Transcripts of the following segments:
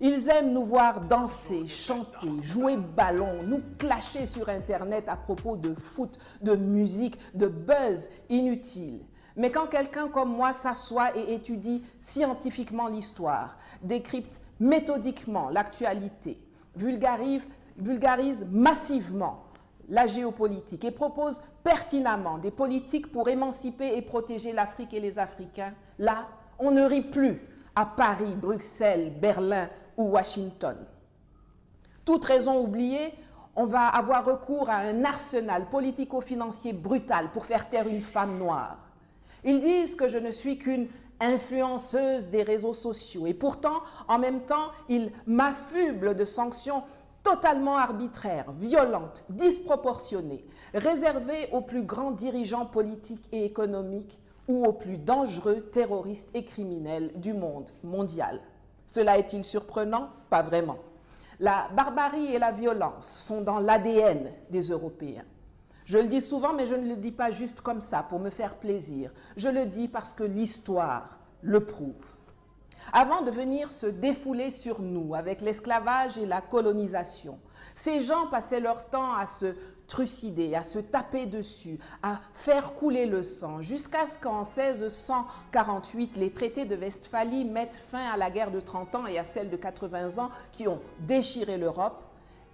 Ils aiment nous voir danser, chanter, jouer ballon, nous clasher sur Internet à propos de foot, de musique, de buzz inutile. Mais quand quelqu'un comme moi s'assoit et étudie scientifiquement l'histoire, décrypte méthodiquement l'actualité, vulgarise massivement la géopolitique et propose pertinemment des politiques pour émanciper et protéger l'Afrique et les Africains, là, on ne rit plus à Paris, Bruxelles, Berlin ou Washington. Toute raison oubliée, on va avoir recours à un arsenal politico-financier brutal pour faire taire une femme noire. Ils disent que je ne suis qu'une influenceuse des réseaux sociaux et pourtant, en même temps, ils m'affublent de sanctions totalement arbitraires, violentes, disproportionnées, réservées aux plus grands dirigeants politiques et économiques ou aux plus dangereux terroristes et criminels du monde mondial. Cela est-il surprenant? Pas vraiment. La barbarie et la violence sont dans l'ADN des Européens. Je le dis souvent, mais je ne le dis pas juste comme ça, pour me faire plaisir. Je le dis parce que l'histoire le prouve. Avant de venir se défouler sur nous avec l'esclavage et la colonisation, ces gens passaient leur temps à se trucider, à se taper dessus, à faire couler le sang, jusqu'à ce qu'en 1648, les traités de Westphalie mettent fin à la guerre de 30 ans et à celle de 80 ans qui ont déchiré l'Europe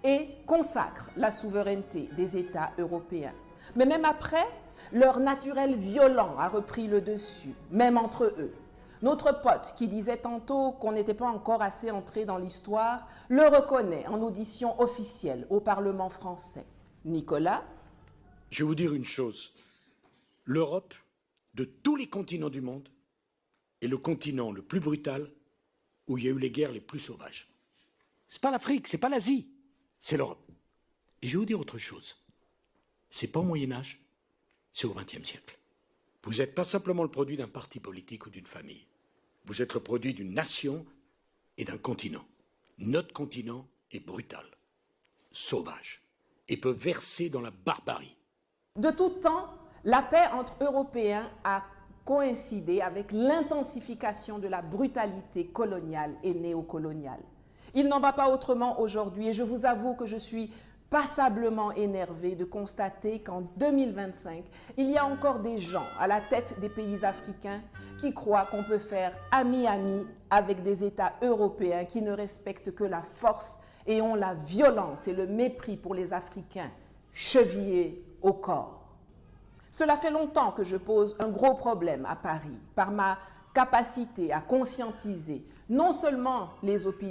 et consacrent la souveraineté des États européens. Mais même après, leur naturel violent a repris le dessus, même entre eux. Notre pote, qui disait tantôt qu'on n'était pas encore assez entré dans l'histoire, le reconnaît en audition officielle au Parlement français. Nicolas? Je vais vous dire une chose. L'Europe, de tous les continents du monde, est le continent le plus brutal où il y a eu les guerres les plus sauvages. C'est pas l'Afrique, c'est pas l'Asie, c'est l'Europe. Et je vais vous dire autre chose. C'est pas au Moyen-Âge, c'est au XXe siècle. Vous n'êtes pas simplement le produit d'un parti politique ou d'une famille. Vous êtes le produit d'une nation et d'un continent. Notre continent est brutal, sauvage, et peut verser dans la barbarie. De tout temps, la paix entre Européens a coïncidé avec l'intensification de la brutalité coloniale et néocoloniale. Il n'en va pas autrement aujourd'hui et je vous avoue que je suis passablement énervé de constater qu'en 2025, il y a encore des gens à la tête des pays africains qui croient qu'on peut faire ami-ami avec des États européens qui ne respectent que la force et ont la violence et le mépris pour les Africains chevillés au corps. Cela fait longtemps que je pose un gros problème à Paris par ma capacité à conscientiser non seulement les opinions,